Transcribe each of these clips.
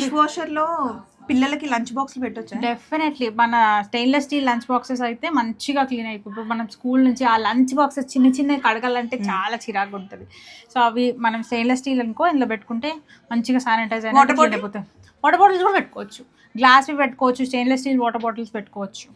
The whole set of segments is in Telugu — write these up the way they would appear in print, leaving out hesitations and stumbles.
డిష్ వాషర్ లో పిల్లలకి లంచ్ బాక్స్లు పెట్టొచ్చు. డెఫినెట్లీ మన స్టెయిన్లెస్ స్టీల్ లంచ్ బాక్సెస్ అయితే మంచిగా క్లీన్ అయిపోయి, ఇప్పుడు మనం స్కూల్ నుంచి ఆ లంచ్ బాక్సెస్ చిన్న చిన్న కడగాలంటే చాలా చిరాకు ఉంటుంది. సో అవి మనం స్టెయిన్లెస్ స్టీల్ అనుకో ఇందులో పెట్టుకుంటే మంచిగా శానిటైజ్ అయిపోతాయి. వాటర్ బాటిల్స్ కూడా పెట్టుకోవచ్చు, గ్లాస్వి పెట్టుకోవచ్చు, స్టెయిన్లెస్ స్టీల్ వాటర్ బాటిల్స్ పెట్టుకోవచ్చు.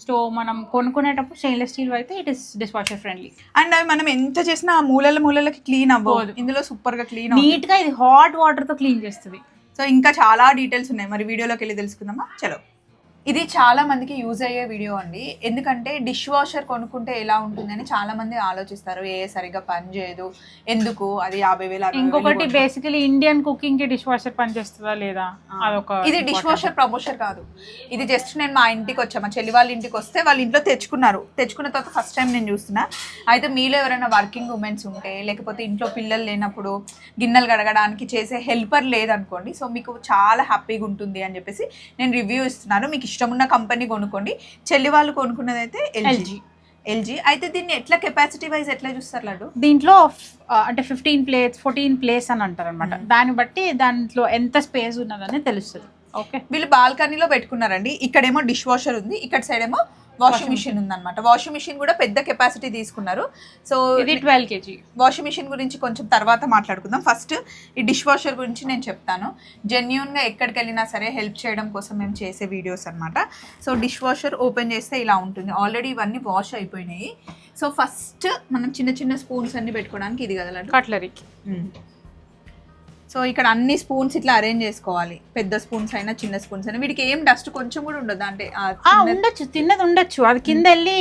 సో మనం కొనుక్కునేటప్పుడు స్టెయిన్లెస్ స్టీల్ అయితే it is dish washer friendly. And అవి మనం ఎంత చేసినా ఆ మూలలకి క్లీన్ అవ్వదు, ఇందులో సూపర్ గా క్లీన్ నీట్ గా ఇది హాట్ వాటర్ తో క్లీన్ చేస్తుంది. సో ఇంకా చాలా డీటెయిల్స్ ఉన్నాయి, మరి వీడియోలోకి వెళ్ళి తెలుసుకుందామా. చలో, ఇది చాలా మందికి యూజ్ అయ్యే వీడియో అండి. ఎందుకంటే డిష్ వాషర్ కొనుక్కుంటే ఎలా ఉంటుందని చాలా మంది ఆలోచిస్తారు. సరిగ్గా పని చేయదు, ఎందుకు అది 50,000. ఇంకొకటి బేసికలీ ఇండియన్ కుకింగ్ కి డిష్ వాషర్ పని చేస్తుందా లేదా అదొక. ఇది డిష్ వాషర్ ప్రమోషన్ కాదు, ఇది జస్ట్ నేను మా ఇంటికి వచ్చా, మా చెల్లి వాళ్ళ ఇంటికి వస్తే వాళ్ళ ఇంట్లో తెచ్చుకున్న తర్వాత ఫస్ట్ టైం నేను చూస్తున్నా. అయితే మీలో ఎవరైనా వర్కింగ్ ఉమెన్స్ ఉంటే, లేకపోతే ఇంట్లో పిల్లలు లేనప్పుడు గిన్నెలు కడగడానికి చేసే హెల్పర్ లేదనుకోండి, సో మీకు చాలా హ్యాపీగా ఉంటుంది అని చెప్పేసి నేను రివ్యూ ఇస్తున్నాను. మీకు ఇష్టమున్న కంపెనీ కొనుక్కోండి. చెల్లి వాళ్ళు కొనుక్కున్నది అయితే ఎల్జీ. అయితే దీన్ని ఎట్లా కెపాసిటీ వైజ్ ఎట్లా చూస్తారు లడ్డు? దీంట్లో అంటే 15 ప్లేట్స్ 14 ప్లేట్స్ అని అంటారు అనమాట. దాన్ని బట్టి దాంట్లో ఎంత స్పేస్ ఉన్నదని తెలుస్తుంది. ఓకే, వీళ్ళు బాల్కనీలో పెట్టుకున్నారండి. ఇక్కడేమో డిష్ వాషర్ ఉంది, ఇక్కడ సైడ్ ఏమో వాషింగ్ మిషన్ ఉందన్నమాట. వాషింగ్ మిషన్ కూడా పెద్ద కెపాసిటీ తీసుకున్నారు. సో ఇది 12 kg. వాషింగ్ మిషన్ గురించి కొంచెం తర్వాత మాట్లాడుకుందాం. ఫస్ట్ ఈ డిష్ వాషర్ గురించి నేను చెప్తాను. జెన్యూన్గా ఎక్కడికి వెళ్ళినా సరే హెల్ప్ చేయడం కోసం మేము చేసే వీడియోస్ అనమాట. సో డిష్ వాషర్ ఓపెన్ చేస్తే ఇలా ఉంటుంది. ఆల్రెడీ ఇవన్నీ వాష్ అయిపోయినాయి. సో ఫస్ట్ మనం చిన్న చిన్న స్పూన్స్ అన్ని పెట్టుకోవడానికి ఇది కదా కట్లరీకి. సో ఇక్కడ అన్ని స్పూన్స్ ఇట్లా అరేంజ్ చేసుకోవాలి, పెద్ద స్పూన్స్ అయినా చిన్న స్పూన్స్ అయినా. వీటికి ఏం డస్ట్ కొంచెం కూడా ఉండదు, అంటే ఉండొచ్చు, తిన్నది ఉండొచ్చు, అది కింద వెళ్ళి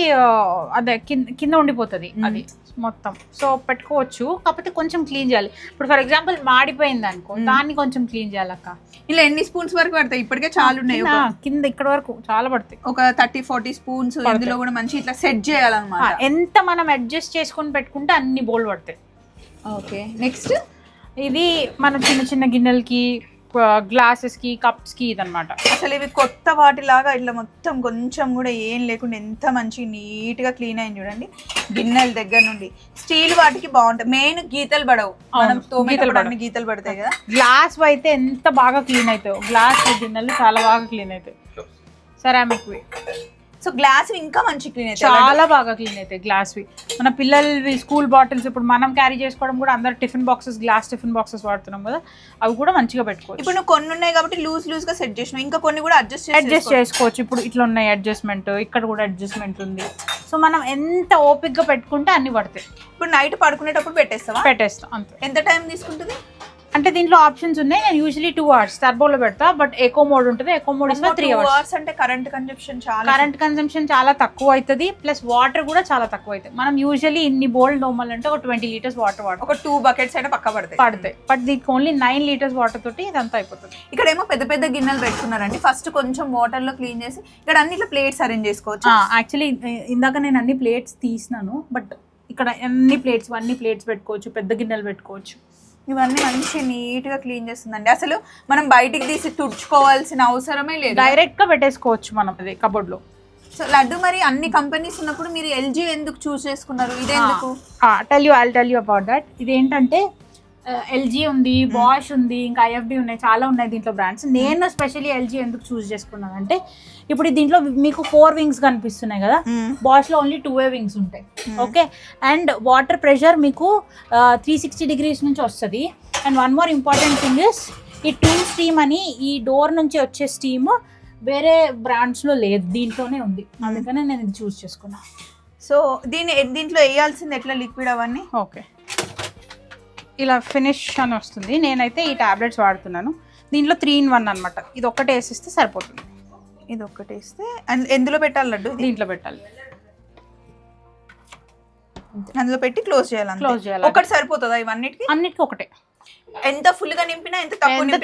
అదే కింద ఉండిపోతుంది అది మొత్తం. సో పెట్టుకోవచ్చు, కాకపోతే కొంచెం క్లీన్ చేయాలి. ఇప్పుడు ఫర్ ఎగ్జాంపుల్ మాడిపోయింది అనుకో, దాన్ని కొంచెం క్లీన్ చేయాలక్క. ఇలా ఎన్ని స్పూన్స్ వరకు పడతాయి? ఇప్పటికే చాలా ఉన్నాయి, కింద ఇక్కడ వరకు చాలా పడతాయి, ఒక 30-40 స్పూన్స్. ఇందులో కూడా మంచి ఇట్లా సెట్ చేయాలన్నమాట. ఎంత మనం అడ్జస్ట్ చేసుకొని పెట్టుకుంటే అన్ని బోల్ పడతాయి. ఓకే, నెక్స్ట్ ఇది మనం చిన్న చిన్న గిన్నెలకి, గ్లాసెస్కి, కప్స్కి ఇదనమాట. అసలు ఇవి కొత్త వాటిలాగా ఇట్లా మొత్తం కొంచెం కూడా ఏం లేకుండా ఎంత మంచి నీట్గా క్లీన్ అయింది చూడండి. గిన్నెల దగ్గర నుండి స్టీల్ వాటికి బాగుంటాయి. మెయిన్ గీతలు పడవు, మనం తోమేటప్పుడు గీతలు పడతాయి కదా. గ్లాస్ అయితే ఎంత బాగా క్లీన్ అవుతాయి, గ్లాస్ గిన్నెలు చాలా బాగా క్లీన్ అవుతాయి. సెరామిక్వి, సో గ్లాస్ ఇంకా మంచి క్లీన్ అవుతాయి, చాలా బాగా క్లీన్ అవుతాయి గ్లాస్వి. మన పిల్లలవి స్కూల్ బాటిల్స్ ఇప్పుడు మనం క్యారీ చేసుకోవడం కూడా అందరు tiffin boxes, glass tiffin boxes వాడుతున్నాం కదా, అవి కూడా మంచిగా పెట్టుకోవచ్చు. ఇప్పుడు నువ్వు కొన్ని ఉన్నాయి కాబట్టి లూజ్ గా సెట్ చేసినావు, ఇంకా కొన్ని కూడా అడ్జస్ట్ చేసుకోవచ్చు. ఇప్పుడు ఇట్లా ఉన్నాయి అడ్జస్ట్మెంట్, ఇక్కడ కూడా అడ్జస్ట్మెంట్ ఉంది. సో మనం ఎంత ఓపిక్ గా పెట్టుకుంటే అన్ని పడతాయి. ఇప్పుడు నైట్ పడుకునేటప్పుడు పెట్టేస్తాం అంతే. ఎంత టైం తీసుకుంటుంది అంటే దీంట్లో ఆప్షన్స్ ఉన్నాయి. నేను యూజువల్లీ 2 hours టర్బోలో పెడతా, బట్ ఎకో మోడ్ ఉంటుంది. ఎకో మోడ్ ఇస్తే 3 hours. అంటే కరెంట్ కన్జంప్షన్ చాలా తక్కువ అవుతుంది, ప్లస్ వాటర్ కూడా చాలా తక్కువ అవుతుంది. మనం యూజువల్లీ ఇన్ని బోల్డ్ తోమాలంటే ఒక 20 liters వాటర్ వాడతాం, ఒక 2 buckets అయితే పక్క పడతాయి. బట్ దీనికి ఓన్లీ 9 liters వాటర్ తోటి ఇదంతా అయిపోతుంది. ఇక్కడ ఏమో పెద్ద పెద్ద గిన్నెలు పెట్టుకున్నారండి. ఫస్ట్ కొంచెం వాటర్ లో క్లీన్ చేసి ఇక్కడ అన్ని ప్లేట్స్ అరేంజ్ చేసుకోవచ్చు. యాక్చువల్లీ ఇందాక నేను అన్ని ప్లేట్స్ తీసినాను, బట్ ఇక్కడ అన్ని ప్లేట్స్ పెట్టుకోవచ్చు, పెద్ద గిన్నెలు పెట్టుకోవచ్చు. ఇవన్నీ మంచి నీట్ గా క్లీన్ చేస్తుందండి. అసలు మనం బయటికి తీసి తుడుచుకోవాల్సిన అవసరమే లేదు, డైరెక్ట్ గా పెట్టేసుకోవచ్చు మనం అది కబోర్డ్ లో. సో లడ్డు, మరి అన్ని కంపెనీస్ ఉన్నప్పుడు మీరు ఎల్జీ ఎందుకు చూస్ చేసుకున్నారు? ఇదే ఎందుకు? I'll tell you about that. ఇదేంటంటే ఎల్జీ ఉంది, బాష్ ఉంది, ఇంకా ఐఎఫ్బి ఉన్నాయి, చాలా ఉన్నాయి దీంట్లో బ్రాండ్స్. నేను స్పెషల్లీ ఎల్జీ ఎందుకు చూస్ చేసుకున్నాను అంటే, ఇప్పుడు దీంట్లో మీకు 4 wings కనిపిస్తున్నాయి కదా, బాష్లో ఓన్లీ 2 wings ఉంటాయి. ఓకే, అండ్ వాటర్ ప్రెషర్ మీకు 360 degrees నుంచి వస్తుంది. And one more important thing is, ఈ 2 స్టీమ్ అని ఈ డోర్ నుంచి వచ్చే స్టీమ్ వేరే బ్రాండ్స్లో లేదు, దీంట్లోనే ఉంది. అందుకనే నేను ఇది చూస్ చేసుకున్నాను. సో దీంట్లో వేయాల్సింది ఎట్లా లిక్విడ్ అవన్నీ? ఓకే, ఇలా ఫినిష్ అని వస్తుంది. నేనైతే ఈ టాబ్లెట్స్ వాడుతున్నాను. దీంట్లో 3 in 1 అనమాట. ఇది ఒక్కటే వేసిస్తే సరిపోతుంది. ఇది ఒక్కటే వేస్తే ఎందులో పెట్టాలి లడ్డు? దీంట్లో పెట్టాలి, అందులో పెట్టి క్లోజ్ చేయాలి. ఒకటి సరిపోతుందా ఇవన్నిటికి? అన్నిటికీ ఒకటే. ఎంత ఫుల్ గా నింపినా, ఎంత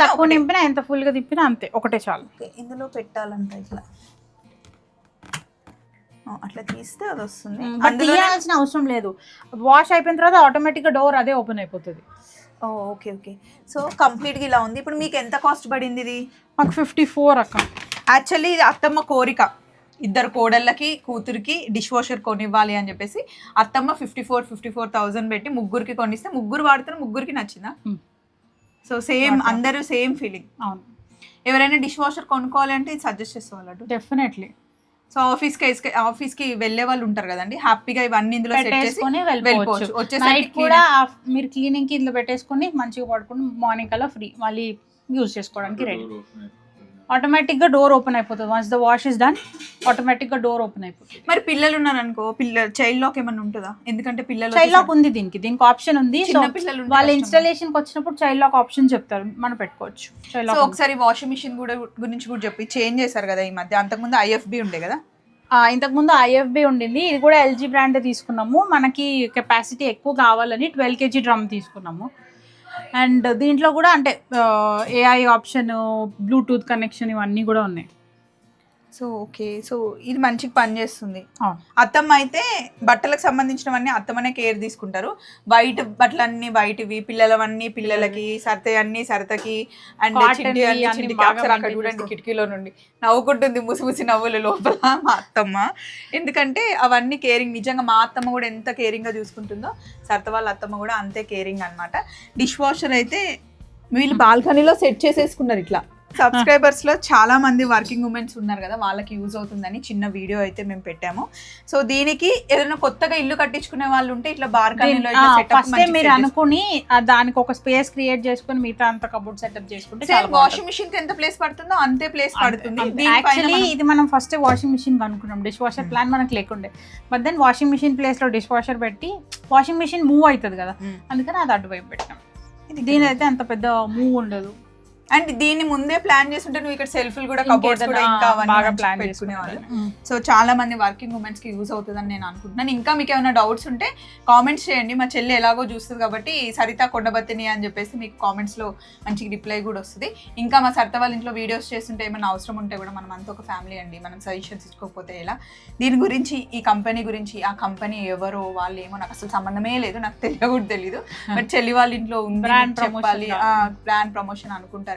తక్కువ నింపినా, ఎంత ఫుల్ గా తిప్పినా అంతే, ఒకటే చాలు. ఇందులో పెట్టాలంట ఇట్లా, అట్లా తీస్తే అది వస్తుంది. తీయాల్సిన అవసరం లేదు, వాష్ అయిపోయిన తర్వాత ఆటోమేటిక్గా డోర్ అదే ఓపెన్ అయిపోతుంది. ఓకే. సో కంప్లీట్గా ఇలా ఉంది. ఇప్పుడు మీకు ఎంత కాస్ట్ పడింది ఇది? మాకు 54 అక్క. యాక్చువల్లీ ఇది అత్తమ్మ కోరిక, 2 కోడళ్ళకి కూతురికి డిష్ వాషర్ కొనివ్వాలి అని చెప్పేసి అత్తమ్మ 54,000 పెట్టి ముగ్గురికి కొనిస్తే, ముగ్గురు వాడుతారు, ముగ్గురికి నచ్చిందా? సో సేమ్, అందరూ సేమ్ ఫీలింగ్. అవును, ఎవరైనా డిష్ వాషర్ కొనుక్కోవాలి అంటే ఇది సజెస్ట్ చేసేవాళ్ళు. డెఫినెట్లీ. సో ఆఫీస్కి వెళ్ళే వాళ్ళు ఉంటారు కదండి, హ్యాపీగా ఇవన్నీ ఇందులో సెట్ పెట్టేసుకొని వెళ్ళిపోవచ్చు. నైట్ వచ్చేసరికి కూడా మీరు క్లీనింగ్ కి ఇందులో పెట్టేసుకొని మంచిగా పడుకుని మార్నింగ్ కల్లా ఫ్రీ మళ్ళీ యూజ్ చేసుకోవడానికి రెడీ. ఆటోమేటిక్ గా డోర్ ఓపెన్ అయిపోతుంది. Once the wash is done automatic గా డోర్ ఓపెన్ అయిపోతుంది. మరి పిల్లలు ఉన్నారు అనుకో, చైల్డ్ లాక్ ఏమైనా ఉంటుందా? ఎందుకంటే పిల్లలు చైల్డ్ లాక్ ఉంది, దీనికి ఆప్షన్ ఉంది. సో పిల్లలు వాళ్ళ ఇన్స్టాలేషన్ కి వచ్చినప్పుడు చైల్డ్ లాక్ ఆప్షన్ చెప్తారు, మనం పెట్టుకోవచ్చు. సో ఒకసారి వాషింగ్ మిషన్ గురించి కూడా చెప్పి చేంజ్ చేశారు కదా ఈ మధ్య. అంతకుముందు IFB ఉండే కదా. ఇంతకుముందు IFB ఉండింది, ఇది కూడా LG బ్రాండ్ తీసుకున్నాము. మనకి కెపాసిటీ ఎక్కువ కావాలని 12 kg డ్రమ్ తీసుకున్నాము. అండ్ దీంట్లో కూడా అంటే AI ఆప్షన్, బ్లూటూత్ కనెక్షన్ ఇవన్నీ కూడా ఉన్నాయి. సో ఓకే, సో ఇది మంచిగా పనిచేస్తుంది. అత్తమ్మ అయితే బట్టలకు సంబంధించినవన్నీ అత్తమ్మనే కేర్ తీసుకుంటారు. బయట బట్టలన్నీ బయటవి, పిల్లలవన్నీ పిల్లలకి, సరత అన్ని సరతకి, అండ్ అక్కడ చూడండి కిటికీలో నుండి నవ్వుకుంటుంది, ముసిముసి నవ్వులు లోపల మా అత్తమ్మ. ఎందుకంటే అవన్నీ కేరింగ్, నిజంగా మా అత్తమ్మ కూడా ఎంత కేరింగ్గా చూసుకుంటుందో సరత వాళ్ళ అత్తమ్మ కూడా అంతే కేరింగ్ అనమాట. డిష్ వాషర్ అయితే వీళ్ళు బాల్కనీలో సెట్ చేసేసుకున్నారు ఇట్లా. సబ్స్క్రైబర్స్ లో చాలా మంది వర్కింగ్ ఉమెన్స్ ఉన్నారు కదా, వాళ్ళకి యూజ్ అవుతుందని చిన్న వీడియో అయితే మేము పెట్టాము. సో దీనికి ఏదైనా కొత్తగా ఇల్లు కట్టించుకునే వాళ్ళు ఉంటే ఇట్లా బాల్కనీలో మీరు అనుకుని దానికి ఒక స్పేస్ క్రియేట్ చేసుకుని మిగతా అంత కబోర్డ్ సెటప్ చేసుకుంటే వాషింగ్ మిషన్ కి ఎంత ప్లేస్ పడుతుందో అంతే ప్లేస్ పడుతుంది. యాక్చువల్లీ ఇది మనం ఫస్ట్ వాషింగ్ మిషన్ అనుకున్నాం, డిష్ వాషర్ ప్లాన్ మనకు లేకుండే. But then washing machine place లో డిష్ వాషర్ పెట్టి వాషింగ్ మిషన్ మూవ్ అవుతుంది కదా, అందుకని అది అటువైపు పెట్టాం. దీని అయితే అంత పెద్ద మూవ్ ఉండదు. అండ్ దీన్ని ముందే ప్లాన్ చేస్తుంటే నువ్వు ఇక్కడ సెల్ఫ్లు కూడా, కబోర్డ్స్ కూడా ఇంకా బాగా ప్లాన్ చేసుకునేవాళ్ళు. సో చాలా మంది వర్కింగ్ ఉమెన్స్ కి యూజ్ అవుతుందని నేను అనుకుంటున్నాను. ఇంకా మీకు ఏమైనా డౌట్స్ ఉంటే కామెంట్స్ చేయండి. మా చెల్లి ఎలాగో చూస్తుంది కాబట్టి సరిత కొండబత్తిని అని చెప్పేసి మీకు కామెంట్స్ లో మంచి రిప్లై కూడా వస్తుంది. ఇంకా మా సరిత వాళ్ళ ఇంట్లో వీడియోస్ చేస్తుంటే ఏమైనా అవసరం ఉంటే కూడా మనం అంతా ఒక ఫ్యామిలీ అండి, మనం సజెషన్స్ ఇచ్చుకోకపోతే ఎలా. దీని గురించి, ఈ కంపెనీ గురించి, ఆ కంపెనీ ఎవరో వాళ్ళు ఏమో నాకు అసలు సంబంధమే లేదు, నాకు తెలియదు. బట్ చెల్లి వాళ్ళ ఇంట్లో ఉంది చెప్పాలి, బ్రాండ్ ప్రమోషన్ అనుకుంటారు.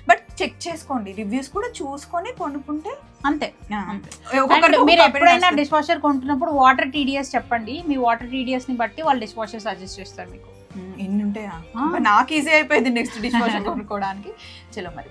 బట్ చెక్ చేసుకోండి, రివ్యూస్ కూడా చూసుకొని కొనుక్కుంటే అంతే. మీరు ఎప్పుడైనా డిష్ వాషర్ కొంటున్నప్పుడు వాటర్ TDS చెప్పండి, మీ వాటర్ TDS ని బట్టి వాళ్ళు డిష్ వాషర్ సజెస్ట్ చేస్తారు మీకు. ఎన్ని ఉంటాయా, నాకు ఈజీ అయిపోయింది నెక్స్ట్ డిష్ వాషర్ కొనుక్కోవడానికి. చలో మరి.